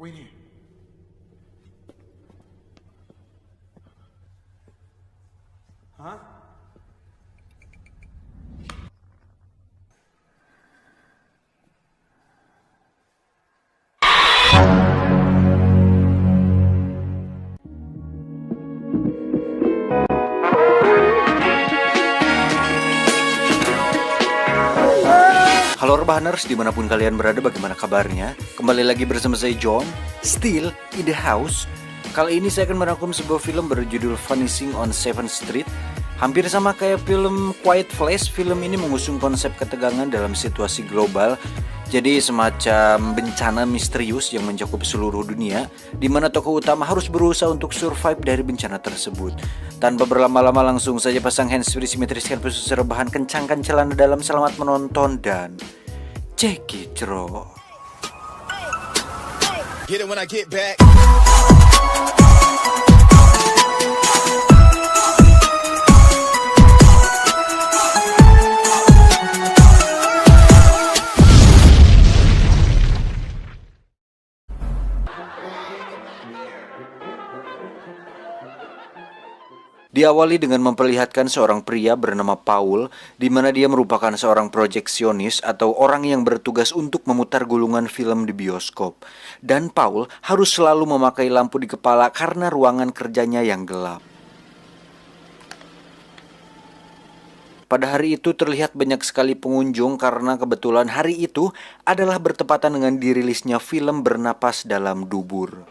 Winnie. Hah? Halo Rebahaners, dimanapun kalian berada, bagaimana kabarnya? Kembali lagi bersama saya John, still in the house. Kali ini saya akan merangkum sebuah film berjudul Vanishing on 7th Street. Hampir sama kayak film Quiet Place, film ini mengusung konsep ketegangan dalam situasi global. Jadi semacam bencana misterius yang mencakup seluruh dunia, di mana tokoh utama harus berusaha untuk survive dari bencana tersebut. Tanpa berlama-lama, langsung saja pasang handsfree, simetriskan posisi rebahan, kencangkan celana dalam, selamat menonton dan check it bro. Get it when I get back. Diawali dengan memperlihatkan seorang pria bernama Paul, di mana dia merupakan seorang projeksionis atau orang yang bertugas untuk memutar gulungan film di bioskop. Dan Paul harus selalu memakai lampu di kepala karena ruangan kerjanya yang gelap. Pada hari itu terlihat banyak sekali pengunjung karena kebetulan hari itu adalah bertepatan dengan dirilisnya film Bernapas Dalam Dubur.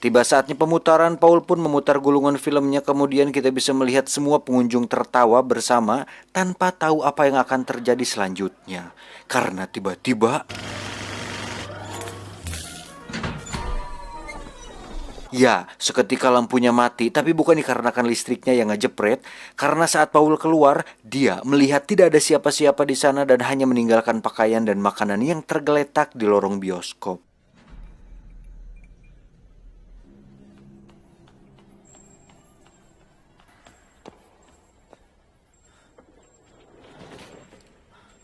Tiba saatnya pemutaran, Paul pun memutar gulungan filmnya, kemudian kita bisa melihat semua pengunjung tertawa bersama tanpa tahu apa yang akan terjadi selanjutnya. Karena tiba-tiba, ya, seketika lampunya mati, tapi bukan dikarenakan listriknya yang ngejepret, karena saat Paul keluar, dia melihat tidak ada siapa-siapa di sana dan hanya meninggalkan pakaian dan makanan yang tergeletak di lorong bioskop.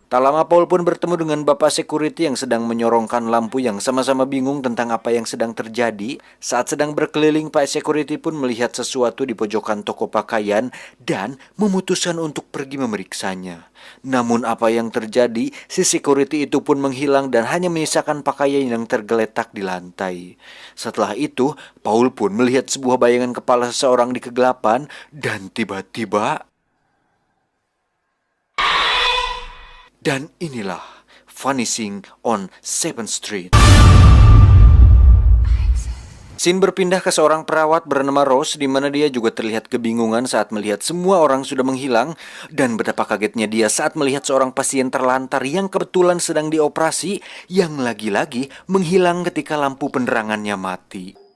Tak lama Paul pun bertemu dengan bapak security yang sedang menyorongkan lampu, yang sama-sama bingung tentang apa yang sedang terjadi. Saat sedang berkeliling, Pak security pun melihat sesuatu di pojokan toko pakaian dan memutuskan untuk pergi memeriksanya. Namun apa yang terjadi, si security itu pun menghilang dan hanya menyisakan pakaian yang tergeletak di lantai. Setelah itu, Paul pun melihat sebuah bayangan kepala seseorang di kegelapan dan tiba-tiba... Dan inilah Vanishing on 7th Street. Scene berpindah ke seorang perawat bernama Rose, di mana dia juga terlihat kebingungan saat melihat semua orang sudah menghilang, dan betapa kagetnya dia saat melihat seorang pasien terlantar yang kebetulan sedang dioperasi, yang lagi-lagi menghilang ketika lampu penerangannya mati.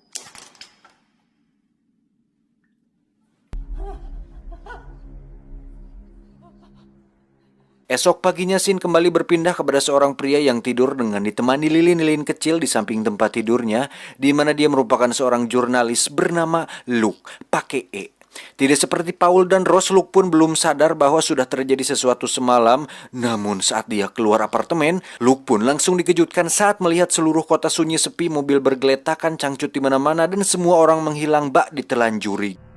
Esok paginya scene kembali berpindah kepada seorang pria yang tidur dengan ditemani lilin-lilin kecil di samping tempat tidurnya, di mana dia merupakan seorang jurnalis bernama Luke, pakai E. Tidak seperti Paul dan Rose, Luke pun belum sadar bahwa sudah terjadi sesuatu semalam. Namun saat dia keluar apartemen, Luke pun langsung dikejutkan saat melihat seluruh kota sunyi sepi, mobil bergeletakan, cangcut di mana-mana, dan semua orang menghilang bak ditelanjuri.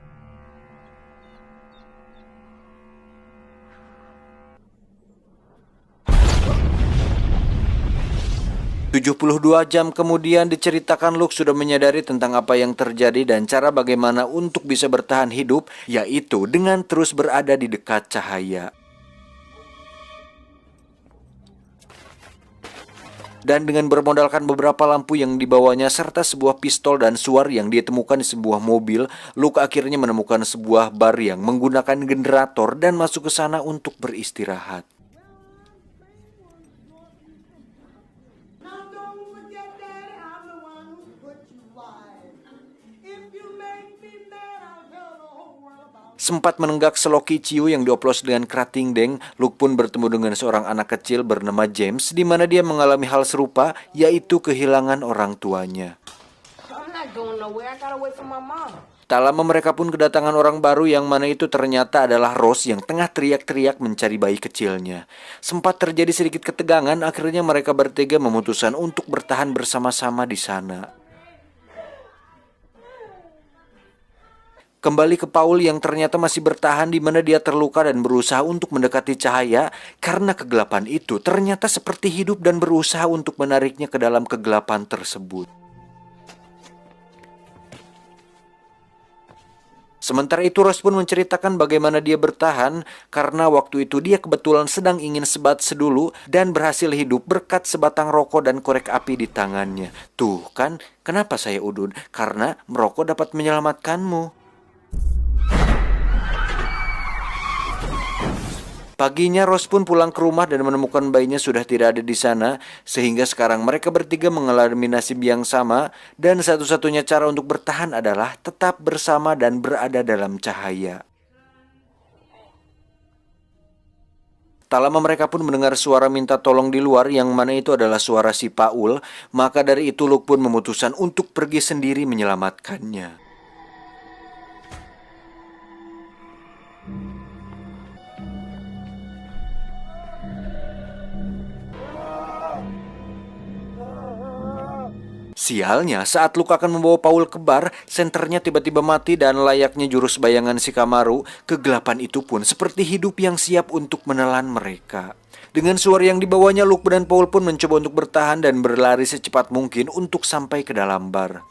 72 jam kemudian diceritakan Luke sudah menyadari tentang apa yang terjadi dan cara bagaimana untuk bisa bertahan hidup, yaitu dengan terus berada di dekat cahaya. Dan dengan bermodalkan beberapa lampu yang dibawanya serta sebuah pistol dan suar yang dia temukan di sebuah mobil, Luke akhirnya menemukan sebuah bar yang menggunakan generator dan masuk ke sana untuk beristirahat. Sempat menenggak seloki ciu yang dioplos dengan kerating deng, Luke pun bertemu dengan seorang anak kecil bernama James, di mana dia mengalami hal serupa, yaitu kehilangan orang tuanya. Tak lama mereka pun kedatangan orang baru yang mana itu ternyata adalah Rose yang tengah teriak-teriak mencari bayi kecilnya. Sempat terjadi sedikit ketegangan, akhirnya mereka bertiga memutuskan untuk bertahan bersama-sama di sana. Kembali ke Paul yang ternyata masih bertahan di mana dia terluka dan berusaha untuk mendekati cahaya karena kegelapan itu ternyata seperti hidup dan berusaha untuk menariknya ke dalam kegelapan tersebut. Sementara itu Rose pun menceritakan bagaimana dia bertahan karena waktu itu dia kebetulan sedang ingin sebat sedulu dan berhasil hidup berkat sebatang rokok dan korek api di tangannya. Tuh kan, kenapa saya udun? Karena merokok dapat menyelamatkanmu. Paginya Rose pun pulang ke rumah dan menemukan bayinya sudah tidak ada di sana, sehingga sekarang mereka bertiga mengalami nasib yang sama dan satu-satunya cara untuk bertahan adalah tetap bersama dan berada dalam cahaya. Tak lama mereka pun mendengar suara minta tolong di luar yang mana itu adalah suara si Paul, maka dari itu Luke pun memutuskan untuk pergi sendiri menyelamatkannya. Sialnya, saat Luke akan membawa Paul ke bar, senternya tiba-tiba mati dan layaknya jurus bayangan Shikamaru, kegelapan itu pun seperti hidup yang siap untuk menelan mereka. Dengan suara yang dibawanya, Luke dan Paul pun mencoba untuk bertahan dan berlari secepat mungkin untuk sampai ke dalam bar.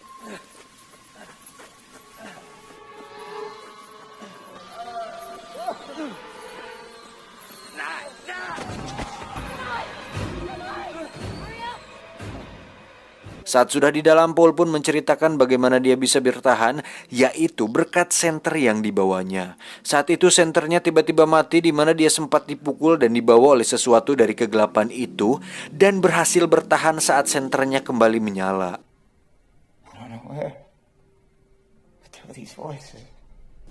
Saat sudah di dalam, Paul pun menceritakan bagaimana dia bisa bertahan, yaitu berkat senter yang dibawanya. Saat itu senternya tiba-tiba mati di mana dia sempat dipukul dan dibawa oleh sesuatu dari kegelapan itu dan berhasil bertahan saat senternya kembali menyala.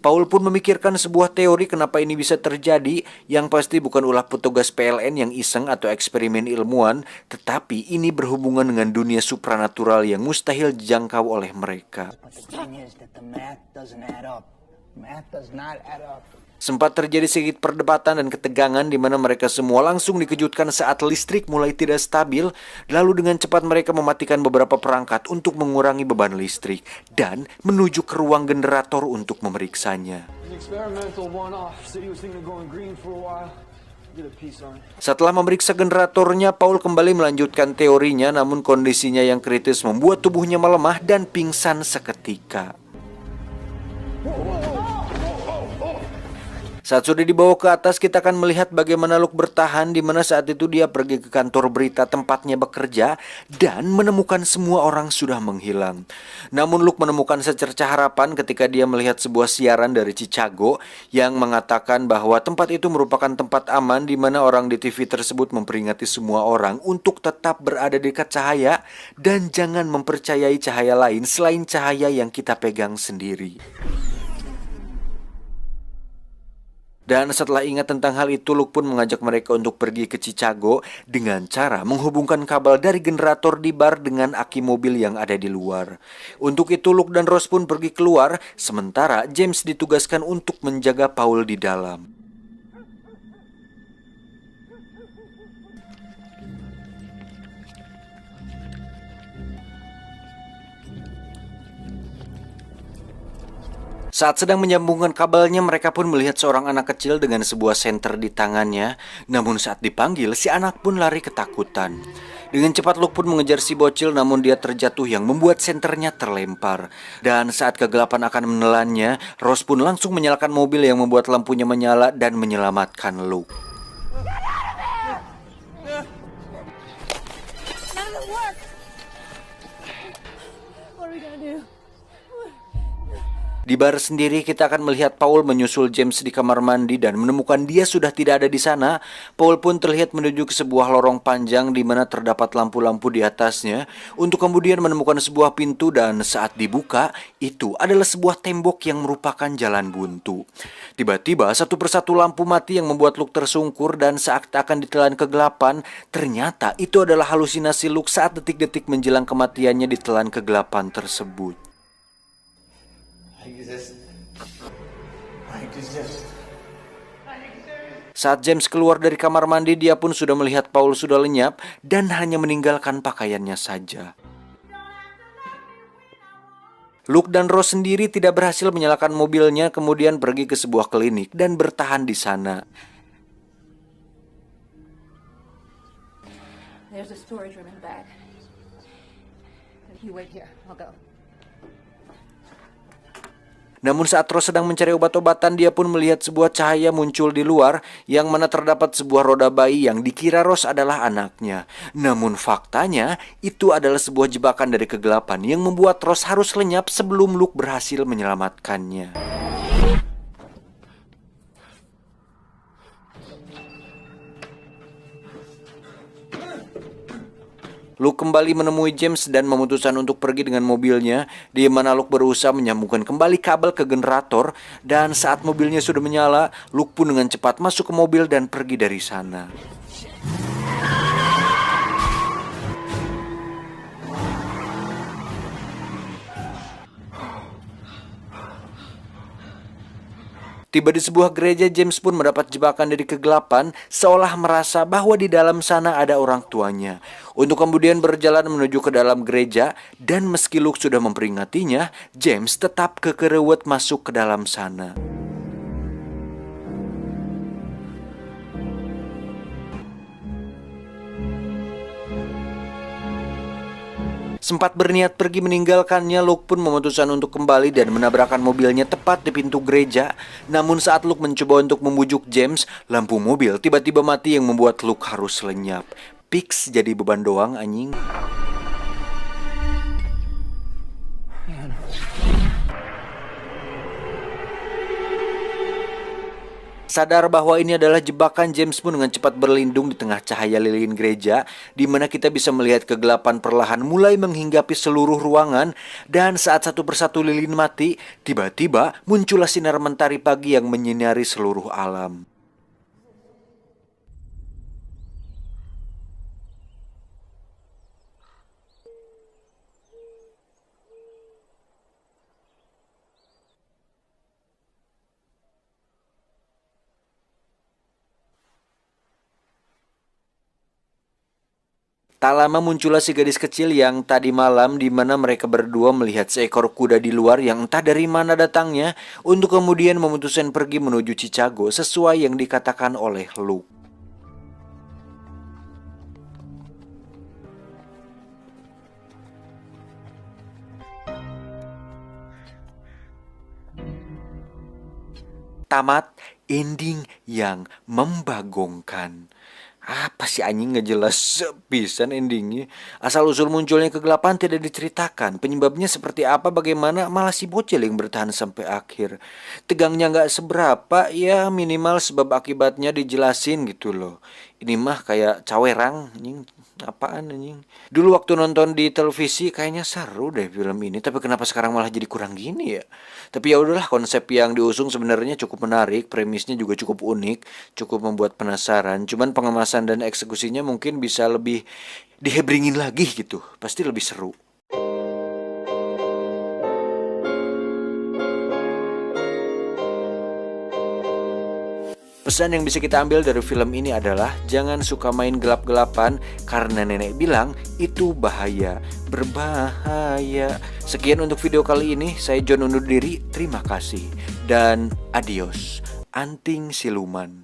Paul pun memikirkan sebuah teori kenapa ini bisa terjadi, yang pasti bukan ulah petugas PLN yang iseng atau eksperimen ilmuwan, tetapi ini berhubungan dengan dunia supranatural yang mustahil dijangkau oleh mereka. Sempat terjadi sedikit perdebatan dan ketegangan di mana mereka semua langsung dikejutkan saat listrik mulai tidak stabil, lalu dengan cepat mereka mematikan beberapa perangkat untuk mengurangi beban listrik dan menuju ke ruang generator untuk memeriksanya. Setelah memeriksa generatornya, Paul kembali melanjutkan teorinya, namun kondisinya yang kritis membuat tubuhnya melemah dan pingsan seketika. Saat sudah dibawa ke atas, kita akan melihat bagaimana Luke bertahan di mana saat itu dia pergi ke kantor berita tempatnya bekerja dan menemukan semua orang sudah menghilang. Namun Luke menemukan secercah harapan ketika dia melihat sebuah siaran dari Chicago yang mengatakan bahwa tempat itu merupakan tempat aman di mana orang di TV tersebut memperingati semua orang untuk tetap berada di dekat cahaya dan jangan mempercayai cahaya lain selain cahaya yang kita pegang sendiri. Dan setelah ingat tentang hal itu, Luke pun mengajak mereka untuk pergi ke Chicago dengan cara menghubungkan kabel dari generator di bar dengan aki mobil yang ada di luar. Untuk itu Luke dan Rose pun pergi keluar, sementara James ditugaskan untuk menjaga Paul di dalam. Saat sedang menyambungkan kabelnya, mereka pun melihat seorang anak kecil dengan sebuah senter di tangannya. Namun saat dipanggil, si anak pun lari ketakutan. Dengan cepat Luke pun mengejar si bocil, namun dia terjatuh yang membuat senternya terlempar. Dan saat kegelapan akan menelannya, Rose pun langsung menyalakan mobil yang membuat lampunya menyala dan menyelamatkan Luke. Di bar sendiri kita akan melihat Paul menyusul James di kamar mandi dan menemukan dia sudah tidak ada di sana. Paul pun terlihat menuju ke sebuah lorong panjang di mana terdapat lampu-lampu di atasnya untuk kemudian menemukan sebuah pintu dan saat dibuka itu adalah sebuah tembok yang merupakan jalan buntu. Tiba-tiba satu persatu lampu mati yang membuat Luke tersungkur dan saat akan ditelan kegelapan ternyata itu adalah halusinasi Luke saat detik-detik menjelang kematiannya ditelan kegelapan tersebut. Saat James keluar dari kamar mandi, dia pun sudah melihat Paul sudah lenyap dan hanya meninggalkan pakaiannya saja. Luke dan Rose sendiri tidak berhasil menyalakan mobilnya, kemudian pergi ke sebuah klinik dan bertahan di sana. There's a storage room in the back. You wait here. I'll go. Namun saat Rose sedang mencari obat-obatan, dia pun melihat sebuah cahaya muncul di luar, yang mana terdapat sebuah roda bayi yang dikira Rose adalah anaknya. Namun faktanya, itu adalah sebuah jebakan dari kegelapan yang membuat Rose harus lenyap sebelum Luke berhasil menyelamatkannya. Luke kembali menemui James dan memutuskan untuk pergi dengan mobilnya, di mana Luke berusaha menyambungkan kembali kabel ke generator, dan saat mobilnya sudah menyala, Luke pun dengan cepat masuk ke mobil dan pergi dari sana. Tiba di sebuah gereja, James pun mendapat jebakan dari kegelapan, seolah merasa bahwa di dalam sana ada orang tuanya. Untuk kemudian berjalan menuju ke dalam gereja, dan meski Luke sudah memperingatinya, James tetap kekerewet masuk ke dalam sana. Sempat berniat pergi meninggalkannya, Luke pun memutuskan untuk kembali dan menabrakkan mobilnya tepat di pintu gereja. Namun saat Luke mencoba untuk membujuk James, lampu mobil tiba-tiba mati yang membuat Luke harus lenyap. Fix jadi beban doang anjing. Sadar bahwa ini adalah jebakan, James pun dengan cepat berlindung di tengah cahaya lilin gereja, di mana kita bisa melihat kegelapan perlahan mulai menghinggapi seluruh ruangan. Dan saat satu persatu lilin mati, tiba-tiba muncullah sinar mentari pagi yang menyinari seluruh alam. Tak lama muncullah si gadis kecil yang tadi malam, di mana mereka berdua melihat seekor kuda di luar yang entah dari mana datangnya, untuk kemudian memutuskan pergi menuju Chicago sesuai yang dikatakan oleh Luke. Tamat, ending yang membagongkan. Apa sih anjing, nggak jelas sepisan endingnya. Asal usul munculnya kegelapan tidak diceritakan. Penyebabnya seperti apa, bagaimana, malah si bocil yang bertahan sampai akhir. Tegangnya nggak seberapa, ya minimal sebab akibatnya dijelasin gitu loh. Ini mah kayak cawerang anjing. Apaan anjing. Dulu waktu nonton di televisi kayaknya seru deh film ini, tapi kenapa sekarang malah jadi kurang gini ya? Tapi ya udahlah, konsep yang diusung sebenarnya cukup menarik, premisnya juga cukup unik, cukup membuat penasaran. Cuman pengemasan dan eksekusinya mungkin bisa lebih dihebringin lagi gitu. Pasti lebih seru. Pesan yang bisa kita ambil dari film ini adalah jangan suka main gelap-gelapan, karena nenek bilang itu bahaya, berbahaya. Sekian untuk video kali ini, saya John undur diri, terima kasih dan adios. Anting siluman.